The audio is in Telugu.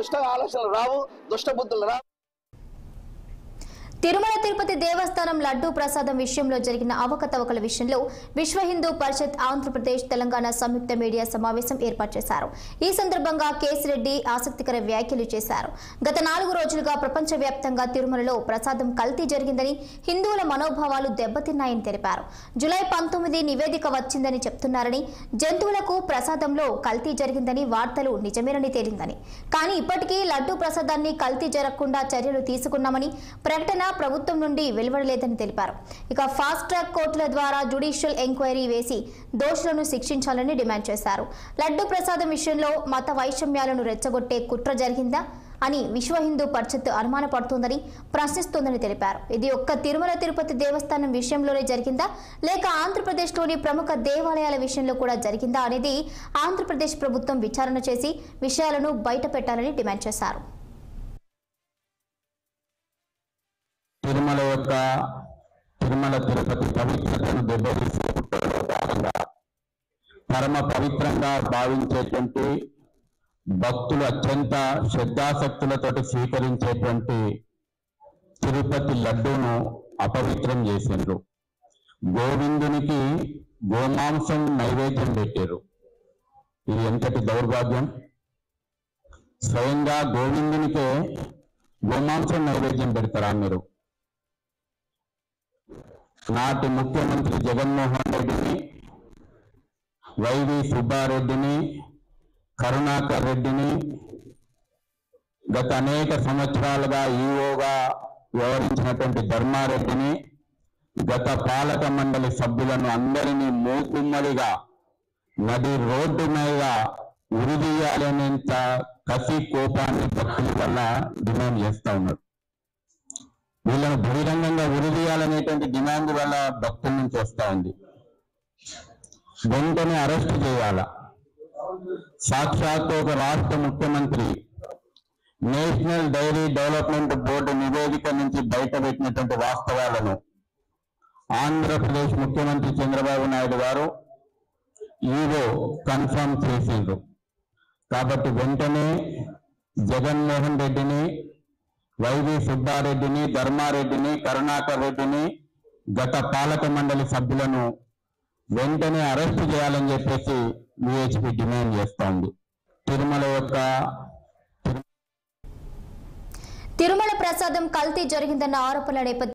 దుష్ట ఆలోచనలు రావు, దుష్ట బుద్ధులు రావు. తిరుమల తిరుపతి దేవస్థానం లడ్డూ ప్రసాదం విషయంలో జరిగిన అవకతవకల విషయంలో విశ్వ హిందూ పరిషత్ ఆంధ్రప్రదేశ్ తెలంగాణ సంయుక్త మీడియా సమావేశం ఏర్పాటు చేశారు. ఈ సందర్భంగా కేసిరెడ్డి ఆసక్తికర వ్యాఖ్యలు చేశారు. గత 4 రోజులుగా ప్రపంచవ్యాప్తంగా తిరుమలలో ప్రసాదం కల్తీ జరిగిందని, హిందువుల మనోభావాలు దెబ్బతిన్నాయని తెలిపారు. జూలై 19 నివేదిక వచ్చిందని చెప్తున్నారని, జంతువులకు ప్రసాదంలో కల్తీ జరిగిందని వార్తలు నిజమేనని తేలిందని, కానీ ఇప్పటికీ లడ్డూ ప్రసాదాన్ని కల్తీ జరగకుండా చర్యలు తీసుకున్నామని ప్రకటన ప్రభుత్వం నుండి వెలువడలేదని తెలిపారు. ఇక ఫాస్ట్ ట్రాక్ కోర్టుల ద్వారా జ్యుడిషియల్ ఎంక్వైరీ వేసి దోషులను శిక్షించాలని డిమాండ్ చేశారు. లడ్డూ ప్రసాదం విషయంలో మత వైషమ్యాలను రెచ్చగొట్టే కుట్ర జరిగిందా అని విశ్వ హిందూ పరిషత్ అనుమానపడుతోందని ప్రశ్నిస్తోందని తెలిపారు. ఇది ఒక్క తిరుమల తిరుపతి దేవస్థానం విషయంలోనే జరిగిందా, లేక ఆంధ్రప్రదేశ్లోని ప్రముఖ దేవాలయాల విషయంలో కూడా జరిగిందా అనేది ఆంధ్రప్రదేశ్ ప్రభుత్వం విచారణ చేసి విషయాలను బయటపెట్టాలని డిమాండ్ చేశారు. తిరుమల తిరుపతి పవిత్రతను దెబ్బతీసే భాగంగా పరమ పవిత్రంగా భావించేటువంటి భక్తులు అత్యంత శ్రద్ధాశక్తులతోటి స్వీకరించేటువంటి తిరుపతి లడ్డూను అపవిత్రం చేసిండ్రు. గోవిందునికి గోమాంసం నైవేద్యం పెట్టారు. ఇది ఎంతటి దౌర్భాగ్యం! స్వయంగా గోవిందునికే గోమాంసం నైవేద్యం పెడతారా మీరు? నాటి ముఖ్యమంత్రి జగన్మోహన్ రెడ్డిని, వైవి సుబ్బారెడ్డిని, కరుణాకర్ రెడ్డిని, గత అనేక సంవత్సరాలుగా ఈఓగా వ్యవహరించినటువంటి ధర్మారెడ్డిని, గత పాలక మండలి సభ్యులను అందరినీ మూకుమ్మడిగా నది రోడ్డు మీద ఉరిదీయాలనేంత కసి కోపాన్ని భక్తుల వల్ల డిమాండ్ చేస్తా ఉన్నారు. వీళ్ళను బహిరంగంగా ఉరిదీయాలనేటువంటి డిమాండ్ వల్ల భక్తుల నుంచి వస్తా ఉంది. వెంటనే అరెస్ట్ చేయాల. సాక్షాత్ ఒక రాష్ట్ర ముఖ్యమంత్రి నేషనల్ డైరీ డెవలప్మెంట్ బోర్డు నివేదిక నుంచి బయటపెట్టినటువంటి వాస్తవాలను ఆంధ్రప్రదేశ్ ముఖ్యమంత్రి చంద్రబాబు నాయుడు గారు ఈవో కన్ఫర్మ్ చేసిండ్రు. కాబట్టి వెంటనే జగన్మోహన్ రెడ్డిని, వైవి సుబ్బారెడ్డిని, ధర్మారెడ్డిని, కరుణాకర్ రెడ్డిని, గత పాలక మండలి సభ్యులను వెంటనే అరెస్టు చేయాలని చెప్పేసి విహెచ్పి డిమాండ్ చేస్తోంది. తిరుమల ప్రసాదం కల్తీ జరిగిందన్న ఆరోపణల నేపథ్యంలో